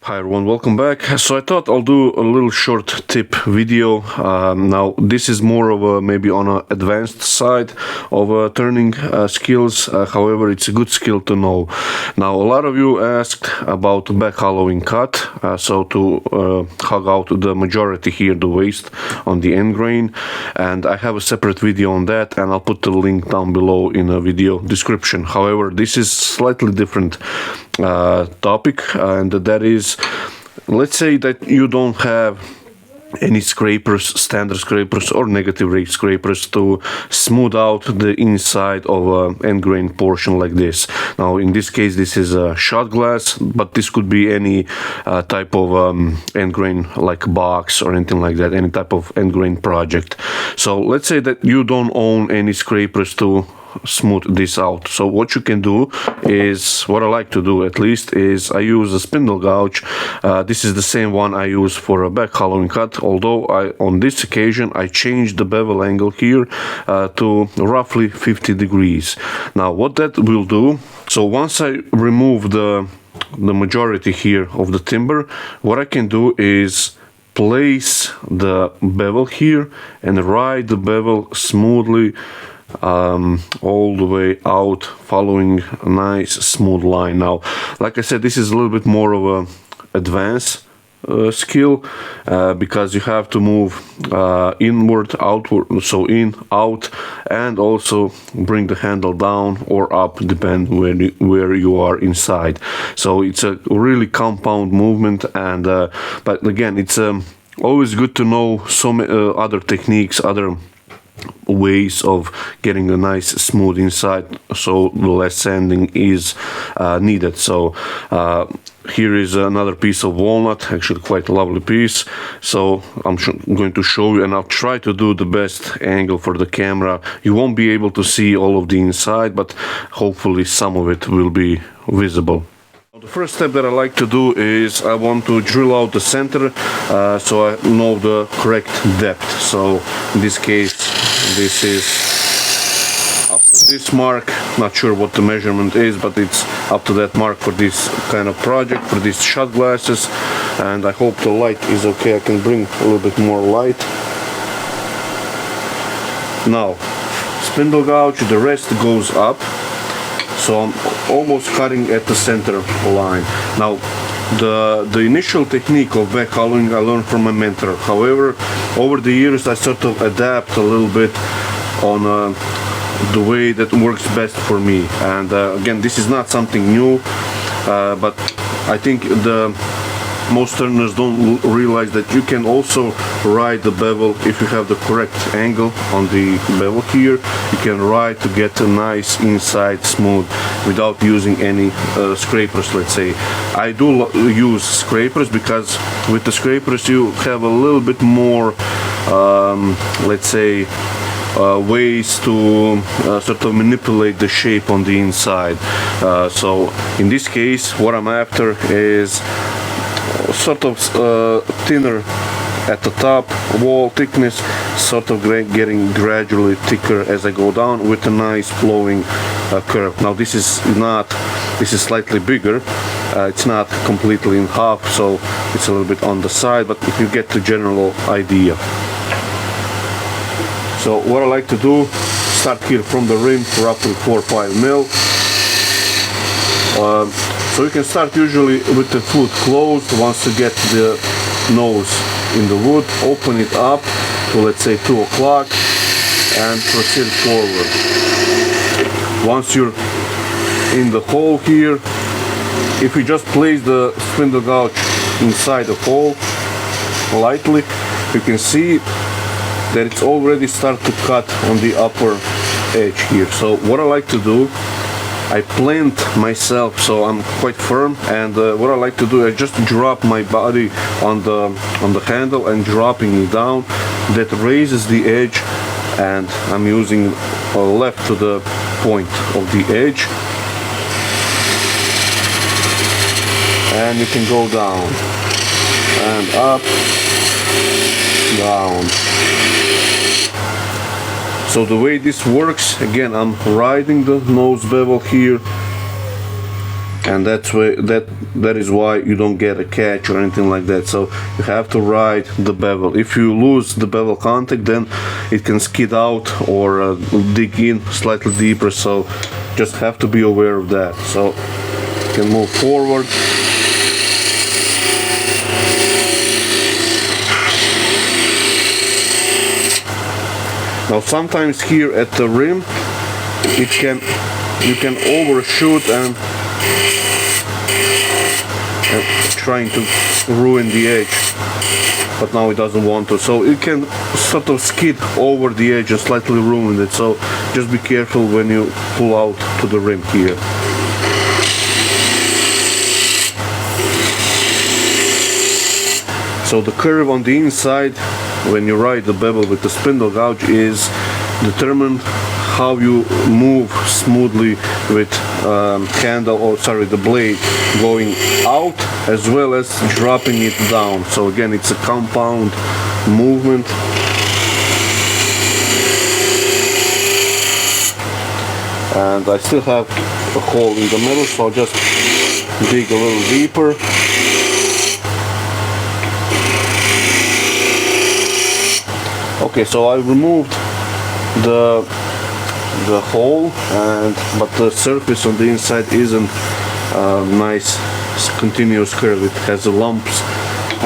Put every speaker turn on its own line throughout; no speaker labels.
Hi everyone, welcome back. So I thought I'll do a little short tip video. Now this is more of a maybe on an advanced side of turning skills. However, it's a good skill to know. Now a lot of you asked about back hollowing cut, so to hug out the majority here, the waste on the end grain, and I have a separate video on that, and I'll put the link down below in a video description. However, this is slightly different topic, and that is, let's say that you don't have any scrapers, standard scrapers or negative rate scrapers to smooth out the inside of an end grain portion like this. Now in this case this is a shot glass, but this could be any type of end grain, like box or anything like that, any type of end grain project. So let's say that you don't own any scrapers to smooth this out. So what you can do is, what I like to do at least, is I use a spindle gouge. This is the same one I use for a back hollowing cut, although on this occasion I changed the bevel angle here to roughly 50 degrees. Now what that will do, so once I remove the majority here of the timber, what I can do is place the bevel here and ride the bevel smoothly all the way out, following a nice smooth line. Now, like I said, this is a little bit more of a advanced skill, because you have to move inward, outward, so in, out, and also bring the handle down or up, depend where you are inside. So it's a really compound movement, and but again, it's always good to know some other techniques, other ways of getting a nice smooth inside, so less sanding is needed. So here is another piece of walnut, actually quite a lovely piece. So I'm going to show you, and I'll try to do the best angle for the camera. You won't be able to see all of the inside, but hopefully some of it will be visible. The first step that I like to do is I want to drill out the center, so I know the correct depth. So in this case, this is up to this mark. Not sure what the measurement is, but it's up to that mark for this kind of project, for these shot glasses. And I hope the light is okay. I can bring a little bit more light. Now, spindle gouge, the rest goes up. So I'm almost cutting at the center line. Now, the initial technique of back hollowing I learned from my mentor. However, over the years I sort of adapt a little bit on the way that works best for me. And again, this is not something new, but I think most turners don't realize that you can also ride the bevel. If you have the correct angle on the bevel here, you can ride to get a nice inside smooth without using any scrapers, let's say. I do use scrapers because with the scrapers you have a little bit more, let's say, ways to sort of manipulate the shape on the inside. So in this case, what I'm after is sort of thinner at the top, wall thickness, sort of getting gradually thicker as I go down with a nice flowing curve. Now this is slightly bigger. It's not completely in half, so it's a little bit on the side, but you get the general idea. So what I like to do, start here from the rim, roughly 4 or 5 mil. So you can start usually with the foot closed. Once you get the nose in the wood, open it up to, let's say, 2 o'clock and proceed forward. Once you're in the hole here, if you just place the spindle gouge inside the hole lightly, you can see that it's already start to cut on the upper edge here. So what I like to do, I plant myself so I'm quite firm, and what I like to do is just drop my body on the handle and dropping it down. That raises the edge, and I'm using left to the point of the edge, and you can go down and up, down. So the way this works, again, I'm riding the nose bevel here and that is why you don't get a catch or anything like that. So you have to ride the bevel. If you lose the bevel contact, then it can skid out or dig in slightly deeper, so just have to be aware of that. So you can move forward. Now sometimes here at the rim you can overshoot and trying to ruin the edge, but now it doesn't want to, so it can sort of skid over the edge and slightly ruin it. So just be careful when you pull out to the rim here. So the curve on the inside when you ride the bevel with the spindle gouge is determined how you move smoothly with the blade going out as well as dropping it down. So again, it's a compound movement. And I still have a hole in the middle, so I'll just dig a little deeper. Okay, so I removed the hole, but the surface on the inside isn't nice continuous curve. It has lumps,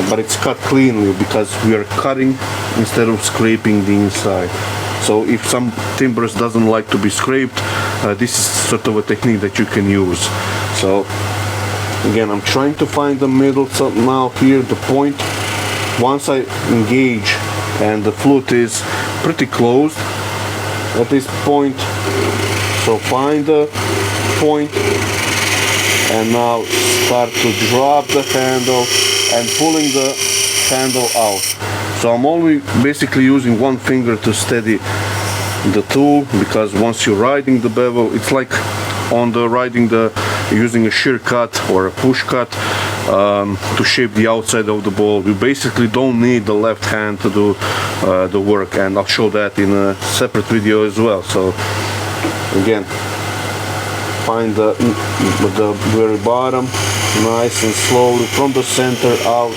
but it's cut cleanly because we are cutting instead of scraping the inside. So if some timbers doesn't like to be scraped, this is sort of a technique that you can use. So again, I'm trying to find the middle. So now here the point, once I engage and the flute is pretty closed at this point, so find the point and now start to drop the handle and pulling the handle out. So I'm only basically using one finger to steady the tool, because once you're riding the bevel, it's like using a shear cut or a push cut to shape the outside of the ball. You basically don't need the left hand to do the work, and I'll show that in a separate video as well. So again, find the very bottom, nice and slowly from the center out.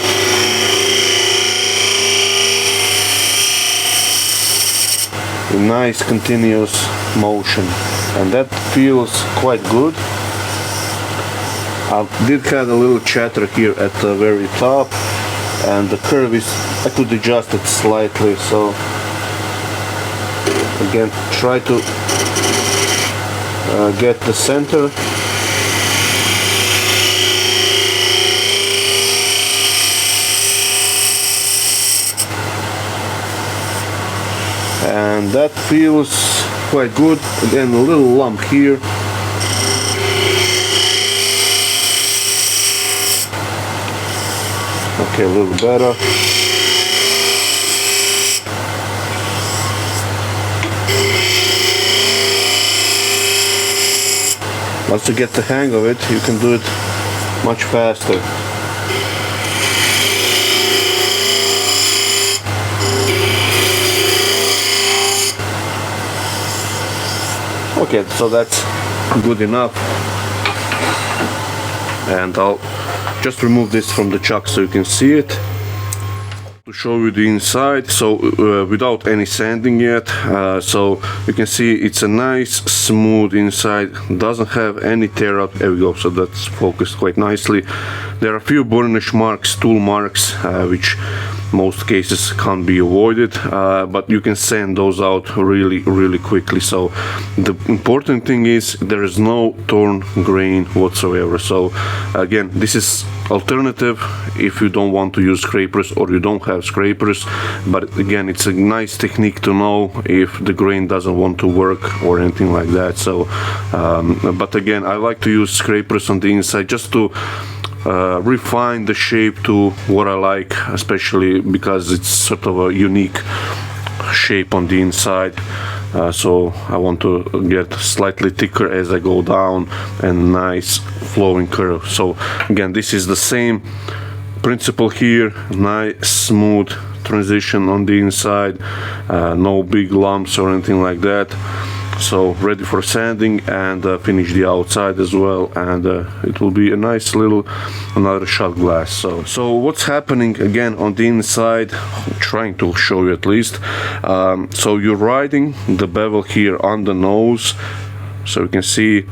A nice continuous motion, and that feels quite good. I did have a little chatter here at the very top, and the curve I could adjust it slightly. So again, try to get the center. And that feels quite good. Again, a little lump here. Okay, a little better. Once you get the hang of it, you can do it much faster. Okay, so that's good enough, and I'll just remove this from the chuck so you can see it. To show you the inside, so without any sanding yet, so you can see it's a nice smooth inside, doesn't have any tear out. There we go, so that's focused quite nicely. There are a few burnish marks, tool marks, which most cases can't be avoided, but you can sand those out really quickly. So the important thing is there is no torn grain whatsoever. So again, this is alternative if you don't want to use scrapers or you don't have scrapers, but again, it's a nice technique to know if the grain doesn't want to work or anything like that. So but again, I like to use scrapers on the inside just to refine the shape to what I like, especially because it's sort of a unique shape on the inside. So I want to get slightly thicker as I go down and nice flowing curve. So again, this is the same principle here, nice smooth transition on the inside, no big lumps or anything like that. so ready for sanding, and finish the outside as well, and it will be a nice little another shot glass. So what's happening again on the inside, I'm trying to show you at least. So you're riding the bevel here on the nose, so you can see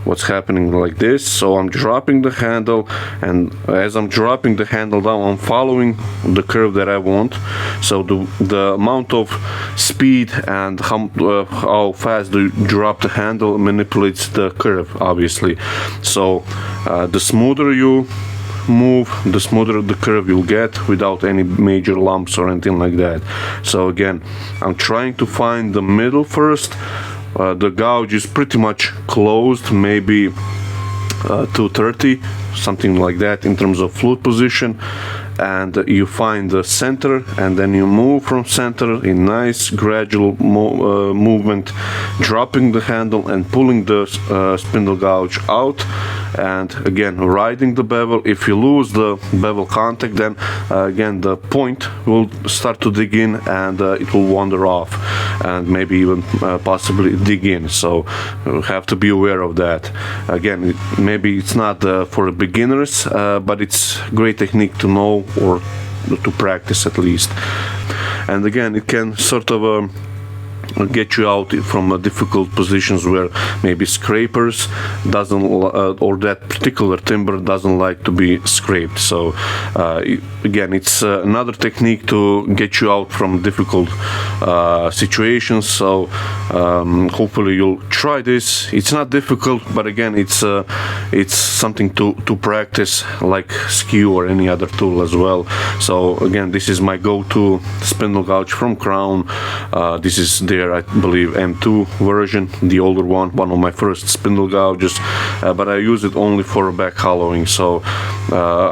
what's happening like this. So I'm dropping the handle, and as I'm dropping the handle down, I'm following the curve that I want. So the amount of speed and how fast do you drop the handle manipulates the curve, obviously. So the smoother you move, the smoother the curve you'll get without any major lumps or anything like that. So again, I'm trying to find the middle first. The gouge is pretty much closed, maybe 230, something like that in terms of fluid position, and you find the center, and then you move from center in nice gradual movement, dropping the handle and pulling the spindle gouge out, and again riding the bevel. If you lose the bevel contact, then again the point will start to dig in, and it will wander off, and maybe even possibly dig in. So you have to be aware of that. Again, maybe it's not for beginners, but it's great technique to know, or to practice at least. And again, it can sort of get you out from difficult positions where maybe scrapers doesn't or that particular timber doesn't like to be scraped. So again, it's another technique to get you out from difficult situations. So hopefully you'll try this. It's not difficult, but again, it's something to practice, like skew or any other tool as well. So again, this is my go-to spindle gouge from Crown. This is their, I believe, M2 version, the older one of my first spindle gouges, but I use it only for back hollowing. So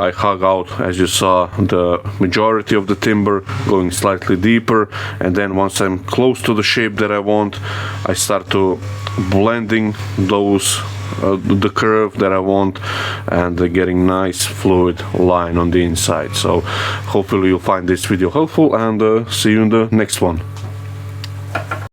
I hug out, as you saw, the majority of the timber, going slightly deeper, and then once I'm close to the shape that I want, I start to blending those the curve that I want, and getting nice fluid line on the inside. So hopefully you'll find this video helpful, and see you in the next one.